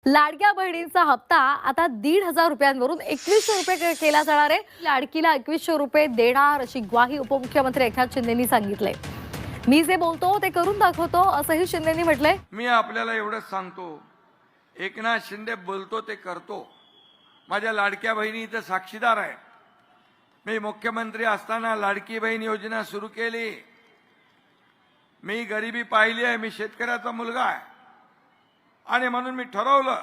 लाडक्या बहिणींचा हप्ता आता 1,500 रुपयांवरून 2,100 रुपये केला जाणार आहे. लाडकीला 2,100 रुपये देणार अशी ग्वाही उपमुख्यमंत्री एकनाथ शिंदेंनी सांगितले. मी जे बोलतो ते करून दाखवतो असंही शिंदेंनी म्हटलंय. मी आपल्याला एवढंच सांगतो, एकनाथ शिंदे बोलतो ते करतो. माझ्या लाडक्या बहिणी इथे साक्षीदार आहे. मी मुख्यमंत्री असताना लाडकी बहीण योजना सुरू केली. मी गरिबी पाहिली आहे. मी शेतकऱ्याचा मुलगा आहे आणि म्हणून मी ठरवलं,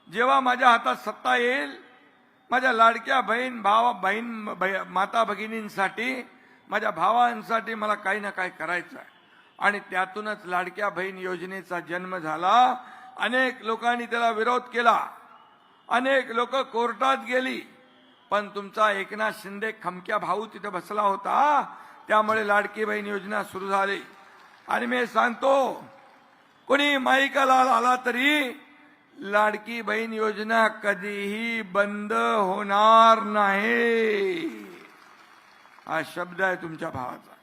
जेव्हा माझ्या हातात सत्ता येईल, माझ्या लाडक्या माता भगिनींसाठी, माझ्या भावांसाठी मला काही ना काही करायचं आहे. आणि त्यातूनच लाडक्या बहीण योजनेचा जन्म झाला. अनेक लोकांनी त्याला विरोध केला, अनेक लोक कोर्टात गेली, पण तुमचा एकनाथ शिंदे खमक्या भाऊ तिथे बसला होता, त्यामुळे लाडकी बहीण योजना सुरू झाली. आणि मी सांगतो, कोणी माईकाला आला तरी लाडकी बहीण योजना कधीही बंद होणार नाही. हा शब्द आहे तुमच्या भावाचा.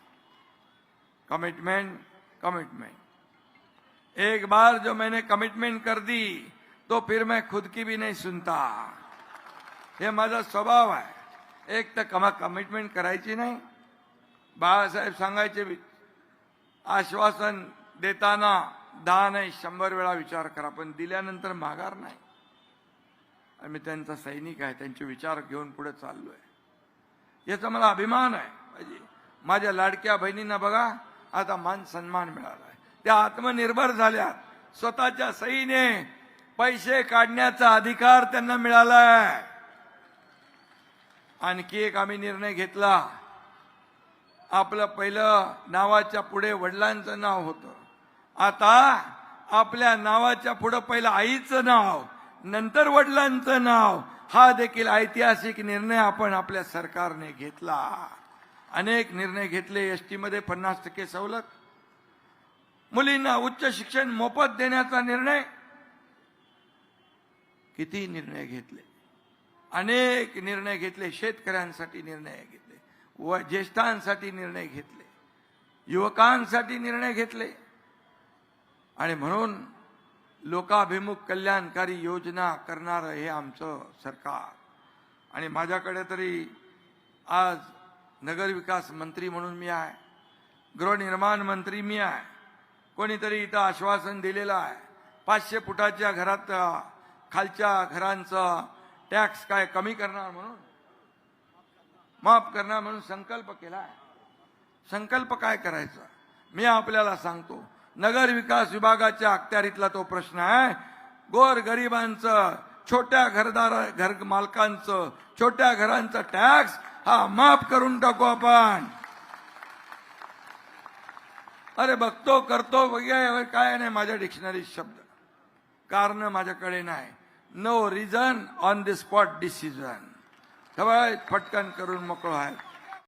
Commitment commitment. एक बार जो मैंने कमिटमेंट कर दी तो फिर मैं खुद की भी नहीं सुनता. हे माझा स्वभाव आहे. एक तर कमिटमेंट करायची नाही. बाळासाहेब सांगायचे, आश्वासन देताना 10 नाही 100 वेळा विचार करा, पण दिल्यानंतर माघार नाही. आणि मी त्यांचा सैनिक आहे, त्यांचे विचार घेऊन पुढे चाललोय. याचा मला अभिमान आहे. माझ्या लाडक्या बहिणींना बघा, आता मान सन्मान मिळाला. त्या आत्मनिर्भर झाल्या. स्वतःच्या सहीने पैसे काढण्याचा अधिकार त्यांना मिळाला आहे. आणखी एक आम्ही निर्णय घेतला. आपलं पहिलं नावाच्या पुढे वडिलांचं नाव होतं. आता आपल्या नावाच्या पुढे पहिलं आईचं नाव, नंतर वडिलांचं नाव. हा देखील ऐतिहासिक निर्णय आपण आपल्या सरकारने घेतला. अनेक निर्णय घेतले. एसटी मध्ये 50% सवलत, मुलींना उच्च शिक्षण मोफत देण्याचा निर्णय, किती निर्णय घेतले. अनेक निर्णय घेतले. शेतकऱ्यांसाठी निर्णय घेतले, व ज्येष्ठांसाठी निर्णय घेतले, युवकांसाठी निर्णय घेतले. आणि म्हणून लोकाभिमुख कल्याणकारी योजना करणारं हे आमचं सरकार. आणि माझ्याकडे तरी आज नगरविकास मंत्री म्हणून मी आहे, गृहनिर्माण मंत्री मी आहे. कोणीतरी इथं आश्वासन दिलेलं आहे, 500 फुटाच्या घरात खालच्या घरांचं टॅक्स काय कमी करणार, म्हणून माफ करणार म्हणून संकल्प केला आहे. संकल्प काय करायचा मी आपल्याला सांगतो. नगर विकास विभागाच्या अखत्यारीतला तो प्रश्न आहे. गोर गरिबांचं, छोट्या घर मालकांचं, छोट्या घरांचं टॅक्स हा माफ करून टाकू आपण. अरे बघतो करतो वगैरे काय नाही माझ्या डिक्शनरीत शब्द, कारण माझ्याकडे नाही. No reason on the spot decision. फटकन करून मोकळं आहे.